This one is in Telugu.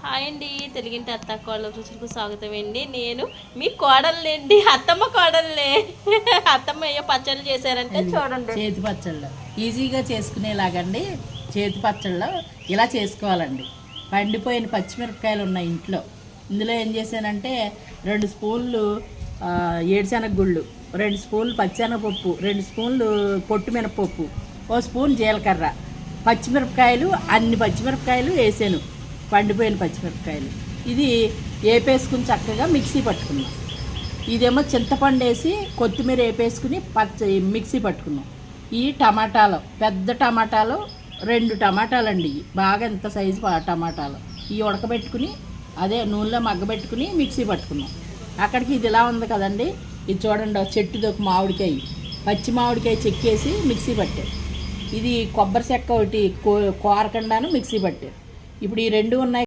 హాయ్ అండి, తెలుగింటి అత్త కోడల రుచులకు స్వాగతం అండి. నేను మీ కోడలండి, అత్తమ్మ కోడలే. అత్తమ్మ అయ్యో పచ్చళ్ళు చేశారంటే చూడండి. చేతి పచ్చళ్ళు ఈజీగా చేసుకునేలాగండి. చేతి పచ్చళ్ళు ఇలా చేసుకోవాలండి. పండిపోయిన పచ్చిమిరపకాయలు ఉన్నాయి ఇంట్లో. ఇందులో ఏం చేశానంటే 2 స్పూన్లు ఏడుశనగ గుళ్ళు, 2 స్పూన్లు పచ్చెనగపప్పు, 2 స్పూన్లు పొట్టు మినపప్పు, 1 స్పూన్ జీలకర్ర, పచ్చిమిరపకాయలు, అన్ని పచ్చిమిరపకాయలు వేసాను, పండిపోయిన పచ్చిమిరపకాయలు. ఇది వేపేసుకుని చక్కగా మిక్సీ పట్టుకున్నాం. ఇదేమో చింతపండు వేసి కొత్తిమీర వేపేసుకుని మిక్సీ పట్టుకున్నాం. ఈ టమాటాలు, పెద్ద టమాటాలు 2 టమాటాలు అండి, బాగా ఎంత సైజు టమాటాలు. ఇవి ఉడకబెట్టుకుని అదే నూనెలో మగ్గబెట్టుకుని మిక్సీ పట్టుకున్నాం. అక్కడికి ఇది ఇలా ఉంది కదండి. ఇది చూడండి, చెట్టుది ఒక మామిడికాయ, పచ్చి మామిడికాయ చెక్కేసి మిక్సీ పట్టారు. ఇది కొబ్బరి చెక్క ఒకటి కోరకుండాను మిక్సీ పట్టారు. ఇప్పుడు ఈ 2 ఉన్నాయి.